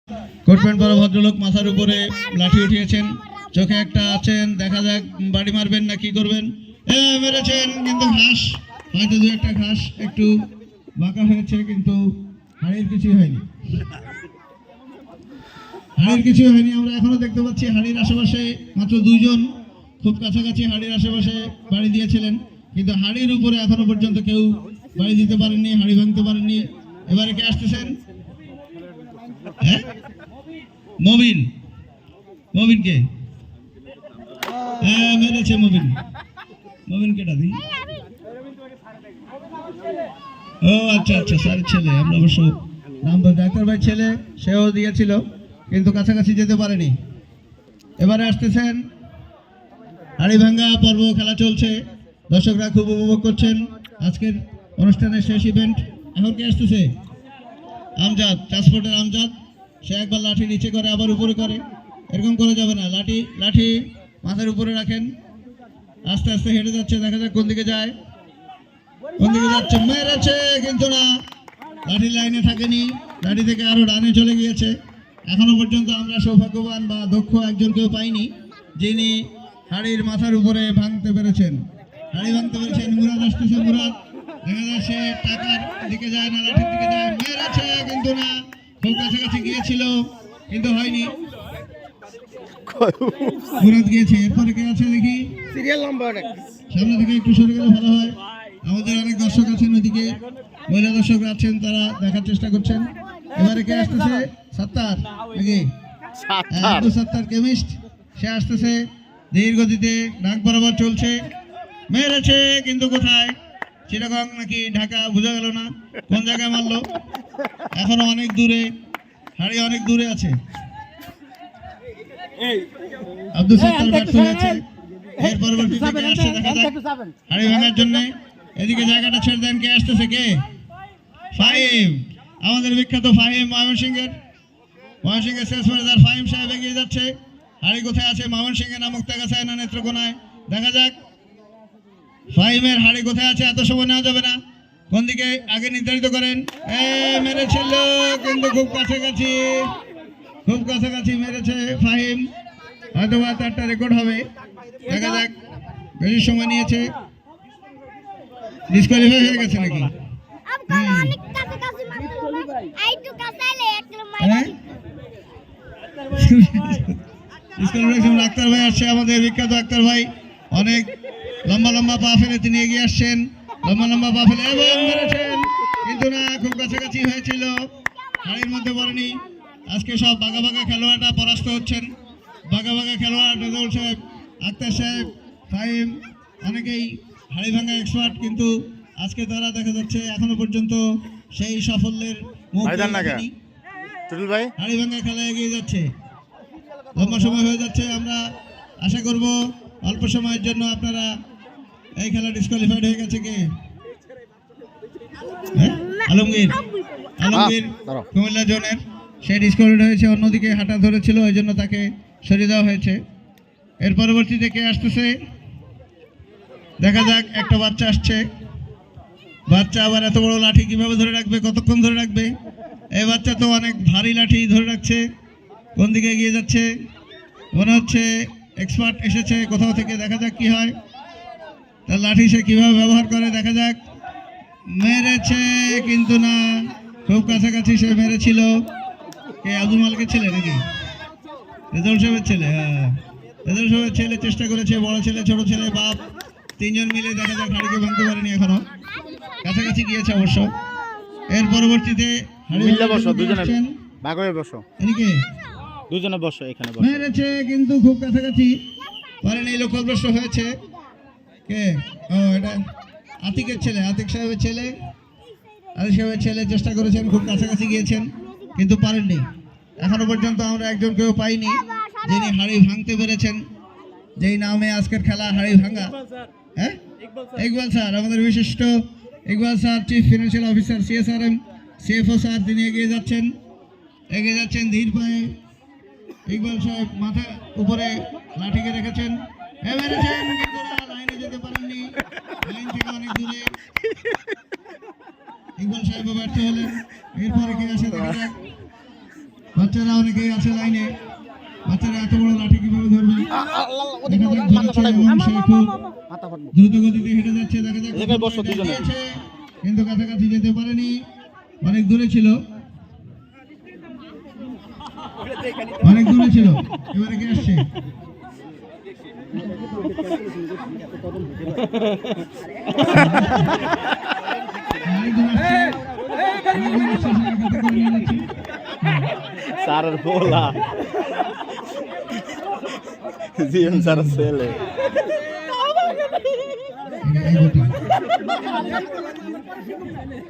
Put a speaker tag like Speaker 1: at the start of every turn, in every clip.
Speaker 1: Coat pant পরা ভদ্রলোক মাথার উপরে লাঠি উঠিয়েছেন, চোখে একটা আছেন, দেখা যাক বাড়ি মারবেন না কি করবেন। মেরেছেন কিন্তু ঘাস, হয়তো দু একটা ঘাস একটু বাঁকা হয়েছে, কিন্তু হাড়ির কিছুই হয়নি, হাড়ির কিছুই হয়নি। আমরা এখনো দেখতে পাচ্ছি হাড়ির আশেপাশে মাত্র দুইজন খুব কাছাকাছি হাড়ির আশেপাশে বাড়ি দিয়েছিলেন, কিন্তু হাড়ির উপরে এখনো পর্যন্ত কেউ বাড়ি দিতে পারেননি, হাড়ি ভাঙতে পারেননি। এবারে কে আসতেছেন? হ্যাঁ, মবিন। মবিন কে? হ্যাঁ, মেরেছে মবিন। মবিন কেটা দিই? ও আচ্ছা আচ্ছা, স্যারের ছেলে। আমরা অবশ্য নাম বলতে ডাক্তার ভাই ছেলে, সেও দিয়েছিল কিন্তু কাছাকাছি যেতে পারেনি। এবারে আসতেছেন, হাড়ি ভাঙ্গা পর্ব খেলা চলছে, দর্শকরা খুব উপভোগ করছেন আজকের অনুষ্ঠানের শেষ ইভেন্ট। এখন কে আসতেছে? আমজাদ, ট্রান্সপোর্টের আমজাদ। সে একবার লাঠি নিচে করে আবার উপরে করে, এরকম করে যাবে না। লাঠি লাঠি মাথার উপরে রাখেন, আস্তে আস্তে হেঁটে যাচ্ছে, দেখা যাক কোন দিকে যায়, কোন দিকে যাচ্ছে। মেরেছে কিন্তু না, লাঠি লাইনে থাকেনি, লাঠি থেকে আরো ডানে চলে গিয়েছে। এখনো পর্যন্ত আমরা সৌভাগ্যবান বা দক্ষ একজনকেও পাইনি যিনি হাড়ির মাথার উপরে ভাঙতে পেরেছেন, হাড়ি ভাঙতে পেরেছেন। মুরাদ আসতেছে, মুরাদ দেখা যাচ্ছে টাকার দিকে যায় না, লাঠির দিকে যায়। মেরেছে কিন্তু না, খুব কাছাকাছি গিয়েছিল কিন্তু হয়নি। মুরাদ গিয়েছে। এরপরে কে আছে দেখি?
Speaker 2: সিরিয়াল নাম্বার
Speaker 1: সামনে থেকে একটু সরে গেলে ভালো হয়। আমাদের অনেক দর্শক আছেন ওইদিকে, মহিলা দর্শক আছেন, তারা দেখার চেষ্টা করছেন। এবারে কে আসতেছে? সাত্তার নাকি? আব্দুল সাত্তার কেমিস্ট, সে আসতেছে ধীর গতিতে, নাক বরাবর চলছে। মেরেছে কিন্তু কোথায়? চিটাগং নাকি ঢাকা বোঝা গেল না, কোন জায়গায় মারলো। এখনো অনেক দূরে, হাড়ি অনেক দূরে আছে। আব্দুল সাত্তার ব্যর্থ হয়েছে। এর পরবর্তীতে কে আসছে দেখা যাক হাড়ি ভাঙার জন্য। এদিকে জায়গাটা ছেড়ে দেন, কে আসতেছে? কে? ফাহিম, আমাদের বিখ্যাত ফাহিম, ময়মনসিংহের শেষ ম্যানেজার ফাহিম সাহেব এগিয়ে যাচ্ছে। হাড়ি কোথায় আছে? ময়মনসিংহের না মুক্তাগাছায় না নেত্রকোনায়? দেখা যাক ফাহিমের হাড়ি কোথায় আছে। এত সময় নেওয়া যাবে না, কোন দিকে আগে নির্ধারিত করেন। মেরেছিল কিন্তু খুব কাছাকাছি, খুব কাছাকাছি মেরেছে ফাহিম, হয়তো বা তারটা রেকর্ড হবে। দেখা যাক, বেশি সময় নিয়েছে, ডিসকোয়ালিফাই হয়ে গেছে নাকি? আক্তার ভাই আসছে, আমাদের বিখ্যাত আক্তার ভাই, অনেক লম্বা লম্বা পা ফেলে তিনি এগিয়ে আসছেন, লম্বা লম্বা পা ফেলে এবং মেরেছেন কিন্তু না, খুব কাছাকাছি হয়েছিল, হাড়ির মধ্যে পড়েনি। আজকে সব বাঘা বাঘা খেলোয়াড়রা পরাস্ত হচ্ছেন, বাঘা বাঘা খেলোয়াড় রেজাউল সাহেব, আক্তার সাহেব, ফাহিম, অনেকেই হাড়ি ভাঙা এক্সপার্ট, কিন্তু আজকে তারা দেখা যাচ্ছে এখনো পর্যন্ত সেই সাফল্যের মুখ দেখেনি। হাড়ি ভাঙা খেলা এগিয়ে যাচ্ছে, লম্বা সময় হয়ে যাচ্ছে। আমরা আশা করব অল্প সময়ের জন্য আপনারা এই খেলা ডিসকোয়ালিফাইড হয়ে গেছে। কে? আলমগীর, আলমগীর কুমিল্লা জোনের, সে ডিসকোয়ালিফাইড হয়েছে, অন্যদিকে হাঁটা ধরেছিল, ওই জন্য তাকে সরিয়ে দেওয়া হয়েছে। এর পরবর্তীতে কে আসতেছে দেখা যাক। একটা বাচ্চা আসছে, বাচ্চা আবার এত বড় লাঠি কিভাবে ধরে রাখবে, কতক্ষণ ধরে রাখবে? এই বাচ্চা তো অনেক ভারী লাঠি ধরে রাখছে, কোন দিকে এগিয়ে যাচ্ছে? মনে হচ্ছে এক্সপার্ট এসেছে কোথাও থেকে, দেখা যাক কি হয়। তার লাঠি সে কিভাবে ব্যবহার করে, দেখা যাক। মেরেছে কিন্তু না, খুব কাছাকাছি সে মেরেছিল। কে? আব্দুল মালিকের ছেলে নাকি? রেজাউল সাহেবের ছেলে। হ্যাঁ, রেজাউল সাহেবের ছেলে চেষ্টা করেছে, বড় ছেলে, ছোট ছেলে, বাপ, তিনজন মিলে দেখা যাক। হাড়িকে ভাঙতে পারেনি এখনো, কাছাকাছি গিয়েছে অবশ্য। এর পরবর্তীতে মেরেছে কিন্তু খুব কাছাকাছি পারেনি, লক্ষ্যভ্রষ্ট হয়েছে। কে? ও, এটা আতিকের ছেলে, আতিক সাহেবের ছেলে, আতিক সাহেবের ছেলে চেষ্টা করেছেন, খুব কাছাকাছি গিয়েছেন কিন্তু পারেননি। এখনো পর্যন্ত আমরা একজনকেও পাইনি যিনি হাড়ি ভাঙতে পেরেছেন, যেই নামে আজকের খেলা হাড়ি ভাঙা। হ্যাঁ, ইকবাল স্যার, আমাদের বিশিষ্ট Iqbal sir, chief financial officer, CSRM CFO sir, তিনি এগিয়ে যাচ্ছেন ধীর পায়ে। ইকবাল সাহেব মাথা উপরে লাঠিকে রেখেছেন, মেরেছেন কিন্তু লাইনে যেতে পারেননি, লাইন থেকে অনেক দূরে। ইকবাল সাহেব ব্যর্থ হলেন। এরপরে কে আসে দেখা যাক। বাচ্চারা অনেকেই আছে লাইনে, বাচ্চারা এত বড় লাঠি কিভাবে ধরবে? দেখা যাক ধরেছে এবং সে খুব দ্রুত গতিতে হেঁটে যাচ্ছে। দেখা যাক দিয়েছে, কিন্তু কাছাকাছি যেতে পারেনি, অনেক দূরে ছিল, অনেক দূরে ছিল। এবারে কে আসছে? আরেকজন আসছে, আরেকজন আসছে, সে একাতে করে নিয়ে যাচ্ছে।
Speaker 2: Sarar bola. Zion Sarasele.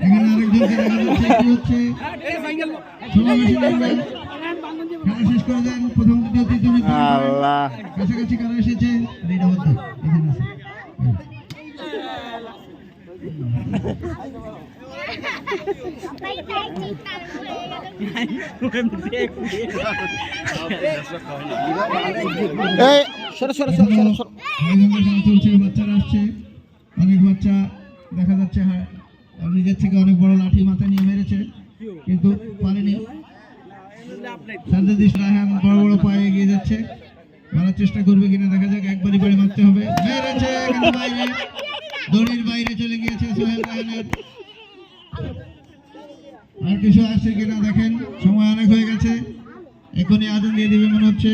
Speaker 1: এখানে আরেকজনকে দেখা যাচ্ছে কি হচ্ছে। সমাবেশী খেলা শেষ করে দেন। প্রথম দ্বিতীয় তৃতীয়
Speaker 2: আল্লাহ,
Speaker 1: কাছাকাছি কারা এসেছে? এটা হতো এখানে আছে।
Speaker 2: এই সরো সরো সরো সরো সরো।
Speaker 1: হাইভাঙ্গা খেলা চলছে, বাচ্চারা আসছে, অনেক বাচ্চা দেখা যাচ্ছে নিজের থেকে অনেক বড় লাঠি মাথায় নিয়ে মেরেছে, কিন্তু পারেনি। সাজ্জাদ রায়হান বড় বড় পায়ে এগিয়ে যাচ্ছে, মারার চেষ্টা করবে কিনা দেখা যাক। একবারই পারে মারতে হবে, মেরেছে কিন্তু বাইরে, দড়ির বাইরে চলে গিয়েছে সোহেল রায়হানের। আর কিছু আসছে কিনা দেখেন, সময় অনেক হয়ে গেছে, এখনই আগুন দিয়ে দিবে মনে হচ্ছে।